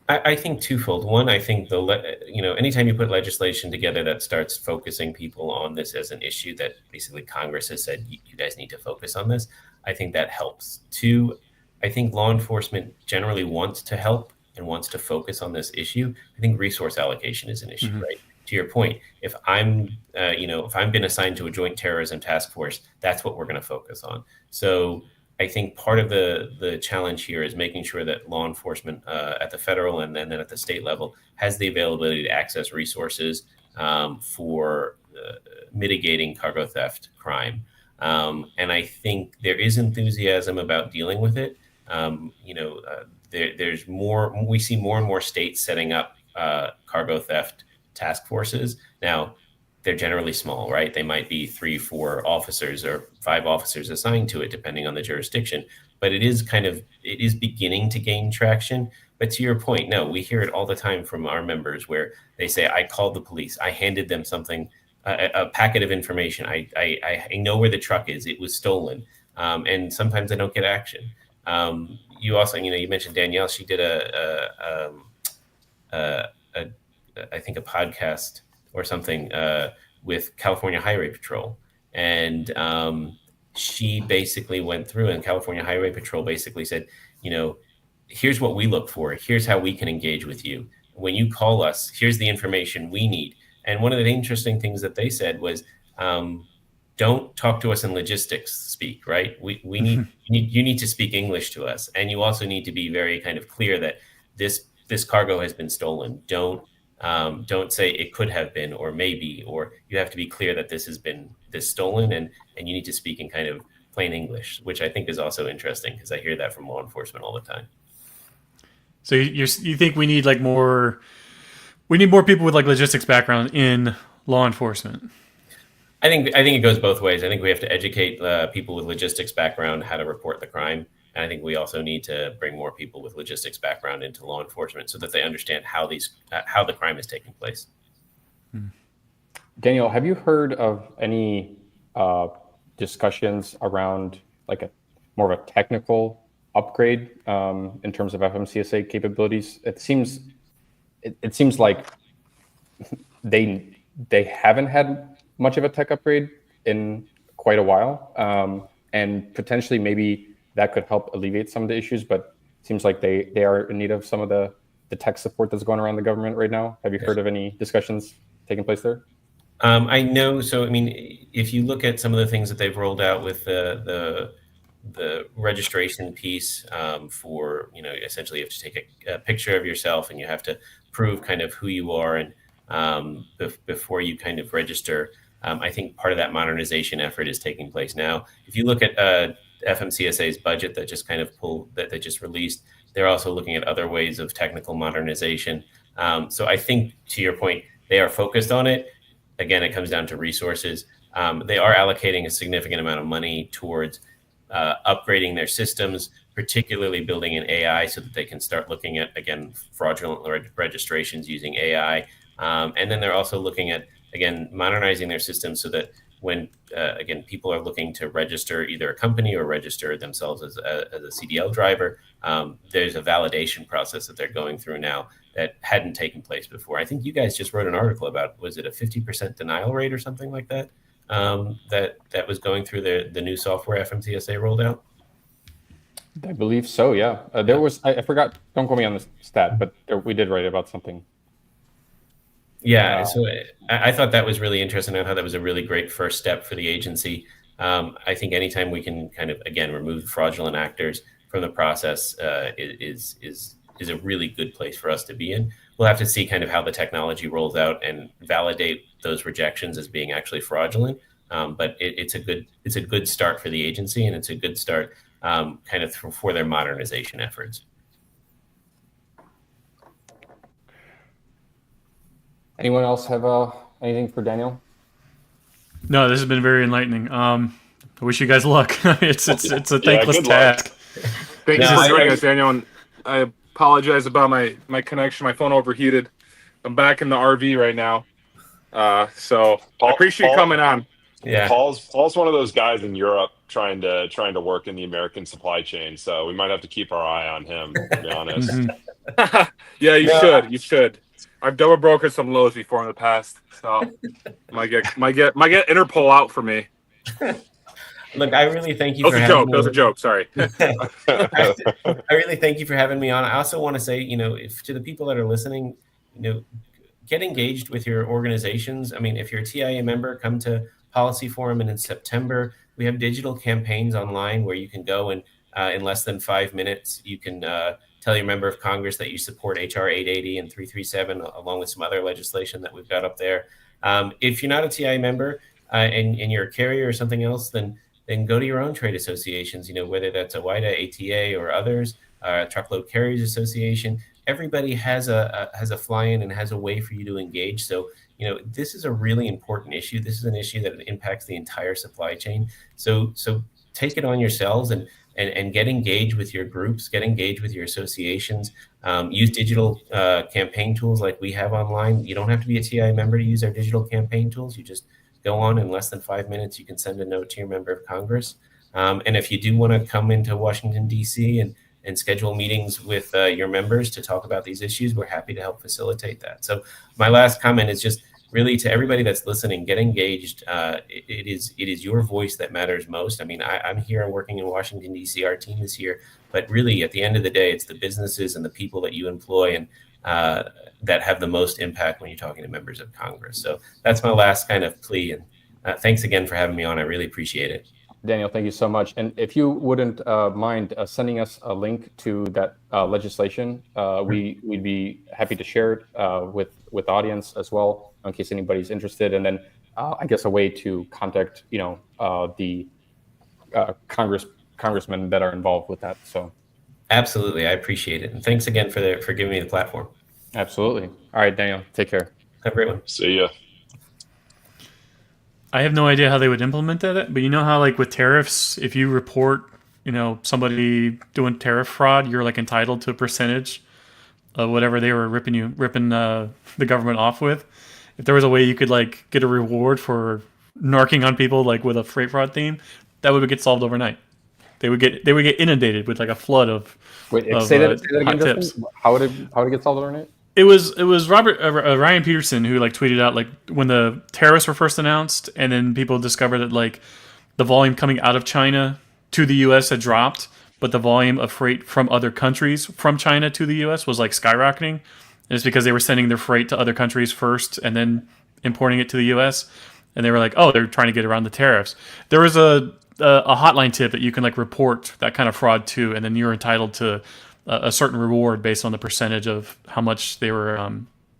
I think twofold. One, I think anytime you put legislation together that starts focusing people on this as an issue that basically Congress has said, you guys need to focus on this, I think that helps. Two, I think law enforcement generally wants to help and wants to focus on this issue. I think resource allocation is an issue, right? To your point, if I'm been assigned to a joint terrorism task force, that's what we're going to focus on. So I think part of the challenge here is making sure that law enforcement at the federal and then at the state level has the availability to access resources for mitigating cargo theft crime. And I think there is enthusiasm about dealing with it. There's more. We see more and more states setting up cargo theft task forces. Now, they're generally small, right? They might be 3-4 officers or 5 officers assigned to it, depending on the jurisdiction. But it is beginning to gain traction. But to your point, no, we hear it all the time from our members where they say, I called the police, I handed them something, a packet of information. I know where the truck is. It was stolen. And sometimes I don't get action. You also, you mentioned Danielle. She did I think a podcast or something with California Highway Patrol, and she basically went through, and California Highway Patrol basically said, here's what we look for. Here's how we can engage with you. When you call us, here's the information we need. And one of the interesting things that they said was, don't talk to us in logistics speak, right? We need you need to speak English to us, and you also need to be very kind of clear that this cargo has been stolen. Don't say it could have been or maybe, or you have to be clear that this has been stolen, and you need to speak in kind of plain English, which I think is also interesting because I hear that from law enforcement all the time. So you think we need more people with logistics background in law enforcement? I think it goes both ways. I think we have to educate people with logistics background how to report the crime. And I think we also need to bring more people with logistics background into law enforcement so that they understand how the crime is taking place. Daniel, have you heard of any discussions around more of a technical upgrade in terms of FMCSA capabilities? It seems like they haven't had much of a tech upgrade in quite a while, and potentially maybe that could help alleviate some of the issues, but it seems like they are in need of some of the tech support that's going around the government right now. Have you heard of any discussions taking place there? I know. So, if you look at some of the things that they've rolled out with the registration piece for, essentially you have to take a picture of yourself and you have to prove kind of who you are and before you kind of register. I think part of that modernization effort is taking place now. If you look at FMCSA's budget that just kind of that just released, They're also looking at other ways of technical modernization. So I think, to your point, they are focused on it. Again, it comes down to resources. They are allocating a significant amount of money towards upgrading their systems, particularly building in AI so that they can start looking at, again, fraudulent registrations using AI. And then they're also looking at, again, modernizing their systems so that when, again, people are looking to register either a company or register themselves as a CDL driver, there's a validation process that they're going through now that hadn't taken place before. I think you guys just wrote an article about, was it a 50% denial rate or something like that? That was going through the new software FMCSA rolled out? I believe so, yeah. There was, I forgot, don't quote me on the stat, but we did write about something. Yeah, so I thought that was really interesting. I thought that was a really great first step for the agency. I think anytime we can kind of, again, remove fraudulent actors from the process is a really good place for us to be in. We'll have to see kind of how the technology rolls out and validate those rejections as being actually fraudulent. But it's a good start for the agency, and it's a good start kind of for their modernization efforts. Anyone else have anything for Daniel? No, this has been very enlightening. I wish you guys luck. It's a thankless task. Thank you for joining us, Daniel. And I apologize about my connection. My phone overheated. I'm back in the RV right now. So I appreciate you coming on. Yeah, Paul's one of those guys in Europe trying to work in the American supply chain. So we might have to keep our eye on him, to be honest. Yeah, you should. I've double brokered some lows before in the past, so might get Interpol out for me. Look, I really thank you for having me. That was a joke. Sorry. I really thank you for having me on. I also want to say, to the people that are listening, get engaged with your organizations. I mean, if you're a TIA member, come to Policy Forum, and in September we have digital campaigns online where you can go and in less than 5 minutes you can tell your member of Congress that you support HR 880 and 337, along with some other legislation that we've got up there. If you're not a TIA member and you're a carrier or something else, then go to your own trade associations, whether that's a WIDA, ATA, or others, Truckload Carriers Association. Everybody has a fly-in and has a way for you to engage. So, this is a really important issue. This is an issue that impacts the entire supply chain. So take it on yourselves and get engaged with your groups, get engaged with your associations, use digital campaign tools like we have online. You don't have to be a TI member to use our digital campaign tools. You just go on in less than 5 minutes. You can send a note to your member of Congress. And if you do want to come into Washington, D.C. and schedule meetings with your members to talk about these issues, we're happy to help facilitate that. So my last comment is just really to everybody that's listening, get engaged. It is your voice that matters most. I mean, I'm here working in Washington, D.C., our team is here, but really at the end of the day, it's the businesses and the people that you employ and that have the most impact when you're talking to members of Congress. So that's my last kind of plea. And thanks again for having me on. I really appreciate it. Daniel, thank you so much. And if you wouldn't mind sending us a link to that legislation, we'd be happy to share it with audience as well, in case anybody's interested. And then I guess a way to contact, the congressmen that are involved with that. So absolutely, I appreciate it. And thanks again for giving me the platform. Absolutely. All right, Daniel, take care. Have a great one. See ya. I have no idea how they would implement that, but how like with tariffs, if you report, somebody doing tariff fraud, you're like entitled to a percentage of whatever they were ripping the government off with. If there was a way you could like get a reward for narking on people like with a freight fraud theme, that would get solved overnight. They would get inundated with like a flood of say that again, tips. How would it get solved overnight? It was Ryan Peterson who like tweeted out like when the tariffs were first announced, and then people discovered that like the volume coming out of China to the U.S. had dropped, but the volume of freight from other countries from China to the U.S. was like skyrocketing. And it's because they were sending their freight to other countries first and then importing it to the U.S. And they were like, oh, they're trying to get around the tariffs. There was a hotline tip that you can like report that kind of fraud to, and then you're entitled to a certain reward based on the percentage of how much they were,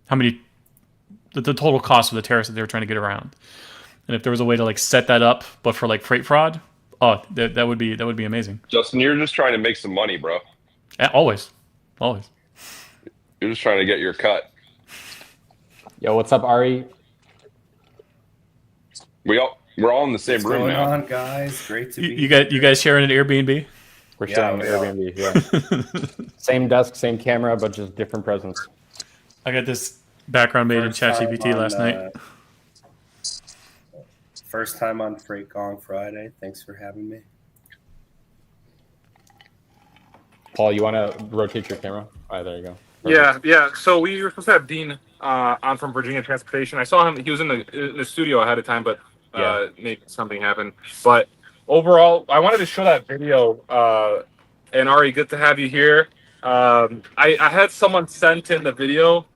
the total cost of the tariffs that they were trying to get around. And if there was a way to like set that up, but for like freight fraud, that would be amazing. Justin, you're just trying to make some money, bro. Always. Always. You're just trying to get your cut. Yo, what's up, Ari? We're all in the same What's room going now. on, guys? Great to be You guys sharing an Airbnb? We're sharing an Airbnb. Yeah. Same desk, same camera, but just different presence. I got this background made in ChatGPT last night. First time on Freight Gong Friday. Thanks for having me. Paul, you want to rotate your camera? All right, there you go. Yeah. So we were supposed to have Dean on from Virginia Transportation. I saw him; he was in the studio ahead of time, but maybe something happened. But overall, I wanted to show that video. And Ari, good to have you here. I had someone sent in the video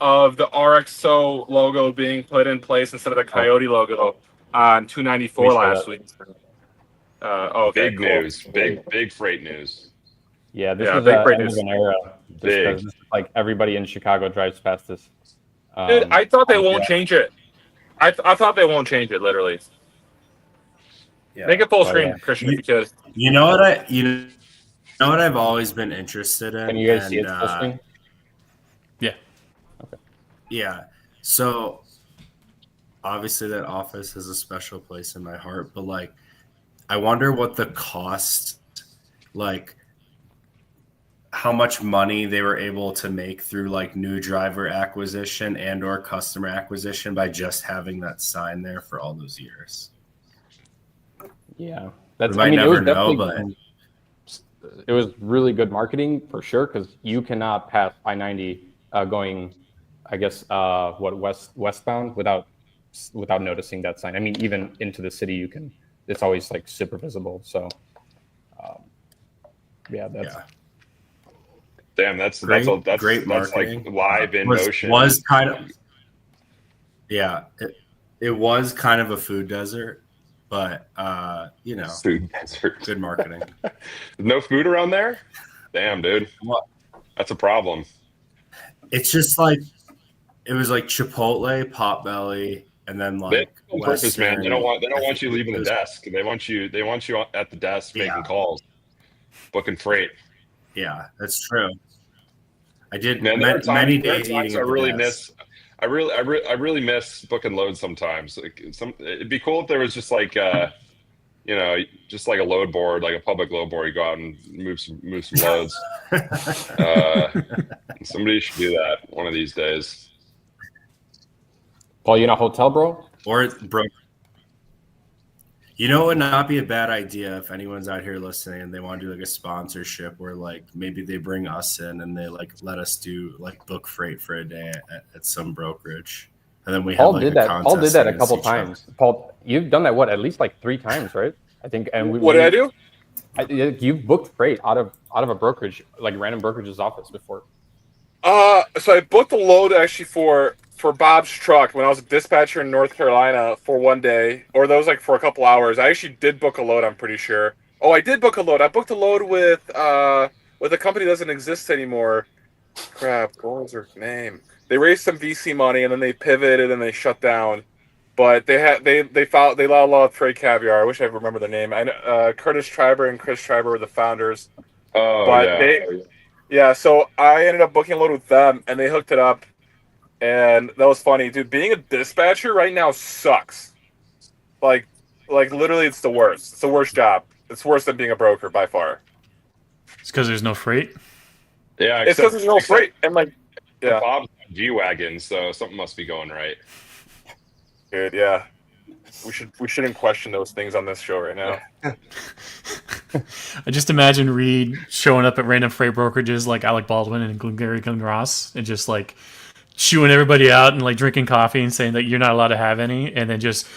of the RXO logo being put in place instead of the Coyote logo on 294 last week. Okay, Big cool. news. Big freight news. Yeah, this is the end of an era. Big. This is like everybody in Chicago drives past this. Dude, I thought they won't change it. I thought they won't change it. Literally, make it full screen, Christian, if you could. You know what I've always been interested in. Can you guys see it full screen? Yeah. Okay. Yeah. So obviously that office has a special place in my heart, but like, I wonder what the cost, like, how much money they were able to make through like new driver acquisition and or customer acquisition by just having that sign there for all those years. Yeah, that's. I mean, never know, but it was really good marketing for sure because you cannot pass I-90 going, I guess, westbound without noticing that sign. I mean, even into the city, you can. It's always like super visible. So, that's. Damn, that's great that's marketing. like live in motion. Was kind of, it was kind of a food desert, but food desert. Good marketing. No food around there? Damn, dude. What? That's a problem. It's just like it was like Chipotle, Potbelly, and then like on purpose, man. They don't want you leaving the desk. They want you at the desk making calls, booking freight. Yeah, that's true. I did many days eating. I really miss booking loads sometimes. Like it'd be cool if there was just like just like a load board, like a public load board. You go out and move some loads. Somebody should do that one of these days. Paul, you in a hotel, bro? Or bro. You know, it would not be a bad idea if anyone's out here listening and they want to do like a sponsorship where like maybe they bring us in and they like let us do like book freight for a day at some brokerage. And then we Paul have did that. Paul did that a couple times. Paul, you've done that at least like 3 times, right? I think. And what did I do? You've booked freight out of a brokerage, like random brokerage's office before. So I booked a load actually for Bob's truck when I was a dispatcher in North Carolina for one day, or that was like for a couple hours. I actually did book a load, I'm pretty sure. Oh, I did book a load. I booked a load with a company that doesn't exist anymore. Crap, what was their name? They raised some VC money and then they pivoted and they shut down. But they allowed a lot of trade caviar. I wish I remember the name. I know, Curtis Schreiber and Chris Schreiber were the founders. Oh, but yeah. So I ended up booking a load with them and they hooked it up. And that was funny, dude. Being a dispatcher right now sucks. Like literally, it's the worst. It's the worst job. It's worse than being a broker by far. It's because there's no freight. Yeah, it's because there's no freight. And like, yeah, Bob's G-Wagon, so something must be going right. Dude, yeah. We shouldn't question those things on this show right now. I just imagine Reed showing up at random freight brokerages like Alec Baldwin and Glengarry Glen Ross and just like chewing everybody out and like drinking coffee and saying that you're not allowed to have any, and then just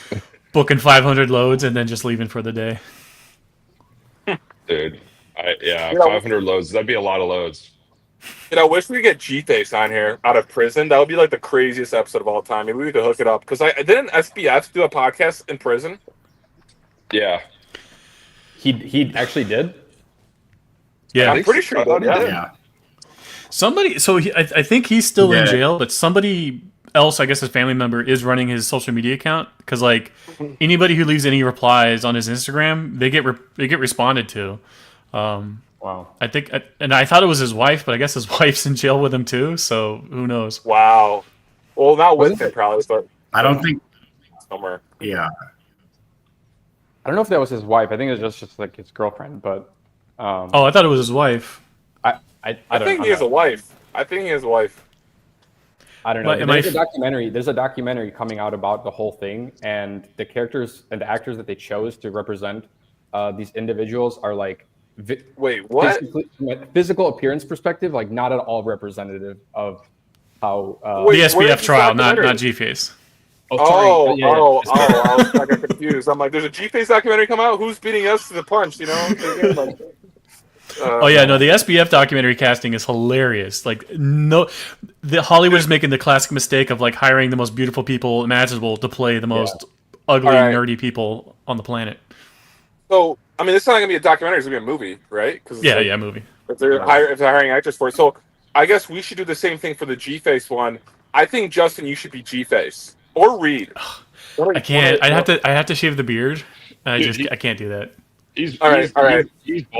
booking 500 loads and then just leaving for the day. Dude, 500 loads. That'd be a lot of loads. I wish we could get G-Face on here out of prison. That would be like the craziest episode of all time. Maybe we could hook it up because I didn't SBF do a podcast in prison. Yeah, he actually did. Yeah, I'm pretty sure. Yeah. Somebody, I think he's still in jail, but somebody else, I guess his family member, is running his social media account because like anybody who leaves any replies on his Instagram, they get responded to. Wow. I think, and I thought it was his wife, but I guess his wife's in jail with him too. So who knows? Wow. Well, not with him probably, but I don't think somewhere. Yeah. I don't know if that was his wife. I think it was just like his girlfriend, but Oh, I thought it was his wife. I think he has a wife. I think he has a wife. I don't know. But There's a documentary. There's a documentary coming out about the whole thing, and the characters and the actors that they chose to represent these individuals are like, wait, what? From a physical appearance perspective, like not at all representative of how the SBF trial, not G-Face. Oh, I was like confused. I'm like, there's a G-Face documentary come out. Who's beating us to the punch? You know? Oh yeah, no, the SBF documentary casting is hilarious. Like, the Hollywood is making the classic mistake of like hiring the most beautiful people imaginable to play the most ugly, nerdy people on the planet. So, I mean, this is not gonna be a documentary; it's gonna be a movie, right? Movie. If they're hiring actors for it, so I guess we should do the same thing for the G-Face one. I think Justin, you should be G-Face or Reed. I can't. I have to shave the beard. I can't do that. All right.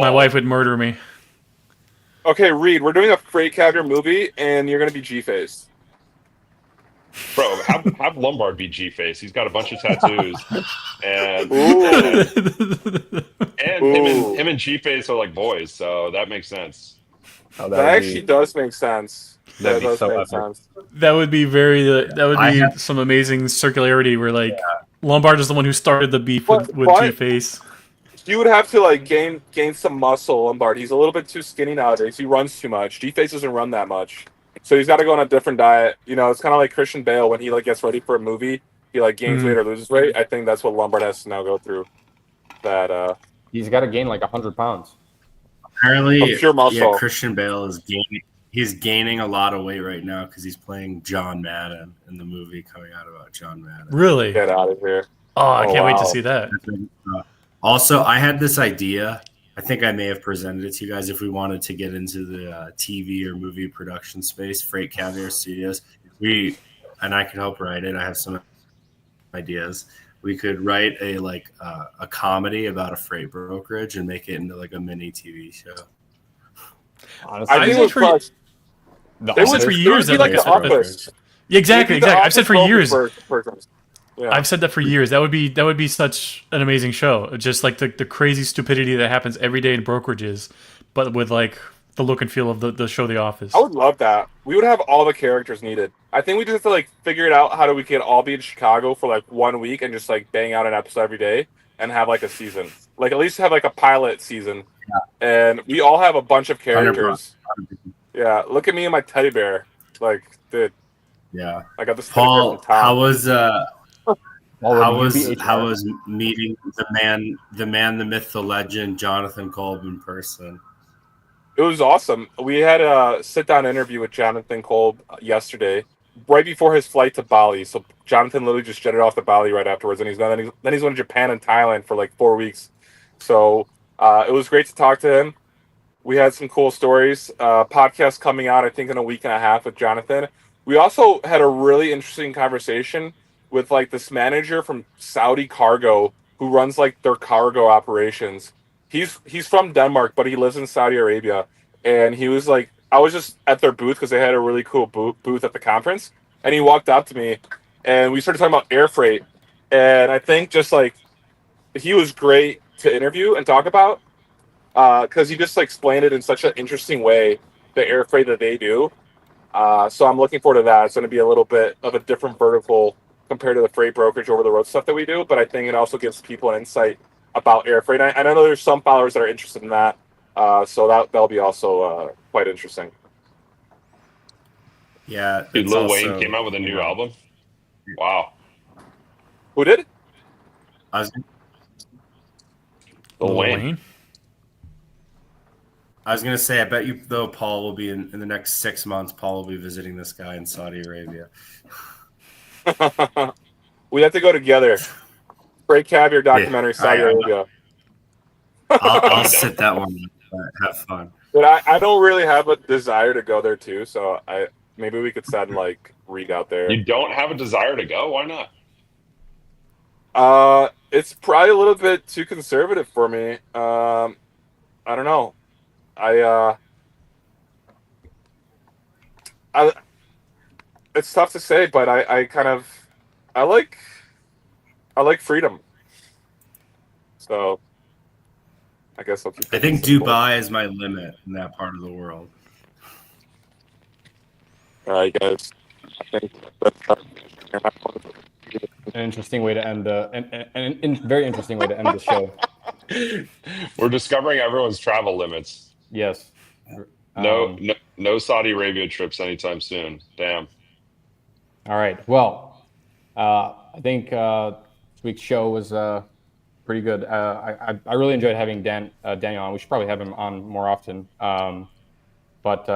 My wife would murder me. Okay, Reed, we're doing a Freight Caviar movie, and you're gonna be G-Face. Bro, have Lombard be G-Face. He's got a bunch of tattoos, and him and G-Face are like boys, so that makes sense. That actually does make sense. That does make sense. That would be some amazing circularity where like Lombard is the one who started the beef with G-Face. You would have to like gain some muscle, Lombard. He's a little bit too skinny nowadays. He runs too much. G-Face doesn't run that much, so he's got to go on a different diet. You know, it's kind of like Christian Bale when he like gets ready for a movie. He like gains weight or loses weight. I think that's what Lombard has to now go through. That he's got to gain like 100 pounds. Apparently, pure muscle. Yeah, Christian Bale is gaining. He's gaining a lot of weight right now because he's playing John Madden in the movie coming out about John Madden. Really? Get out of here! Oh, I can't wait to see that. Also, I had this idea. I think I may have presented it to you guys. If we wanted to get into the TV or movie production space, Freight Caviar Studios, and I could help write it. I have some ideas. We could write a comedy about a freight brokerage and make it into like a mini TV show. Honestly, I think I've said for years that like The Office. Exactly. I've said for years. Yeah. I've said that for years. That would be such an amazing show. Just like the crazy stupidity that happens every day in brokerages, but with like the look and feel of the show The Office. I would love that. We would have all the characters needed. I think we just have to like figure it out how we could all be in Chicago for like 1 week and just like bang out an episode every day and have like a season. Like at least have like a pilot season. Yeah. And we all have a bunch of characters. 100%. Yeah, look at me and my teddy bear. Like, dude. Yeah. I got this. Paul, how was meeting the man, the myth, the legend, Jonathan Kolb in person? It was awesome. We had a sit-down interview with Jonathan Kolb yesterday, right before his flight to Bali. So Jonathan literally just jetted off to Bali right afterwards, and he's going to Japan and Thailand for like 4 weeks. So it was great to talk to him. We had some cool stories. Podcast coming out, I think, in a week and a half with Jonathan. We also had a really interesting conversation with like this manager from Saudi Cargo who runs like their cargo operations. He's from Denmark, but he lives in Saudi Arabia. And he was like, I was just at their booth because they had a really cool booth at the conference. And he walked up to me and we started talking about air freight. And I think just like he was great to interview and talk about because he just like explained it in such an interesting way, the air freight that they do. So I'm looking forward to that. It's going to be a little bit of a different vertical compared to the freight brokerage over the road stuff that we do. But I think it also gives people an insight about air freight. And I know there's some followers that are interested in that. So that'll be also quite interesting. Yeah. Dude, Lil Wayne came out with a new album. Wow. Who did? Lil Wayne. I was going to say, I bet you, though, Paul will be in the next 6 months, Paul will be visiting this guy in Saudi Arabia. We have to go together. Freight Caviar documentary, Saudi Arabia. I'll sit that one. Have fun. But I don't really have a desire to go there too, so maybe we could send like Reed out there. You don't have a desire to go? Why not? It's probably a little bit too conservative for me. I don't know. it's tough to say, but I like freedom. So I guess I'll keep. I think Dubai is my limit in that part of the world. All right, guys. I think that's an interesting way to end the very interesting way to end the show. We're discovering everyone's travel limits. Yes. No Saudi Arabia trips anytime soon. Damn. All right. Well, I think this week's show was pretty good. I really enjoyed having Daniel on. We should probably have him on more often. But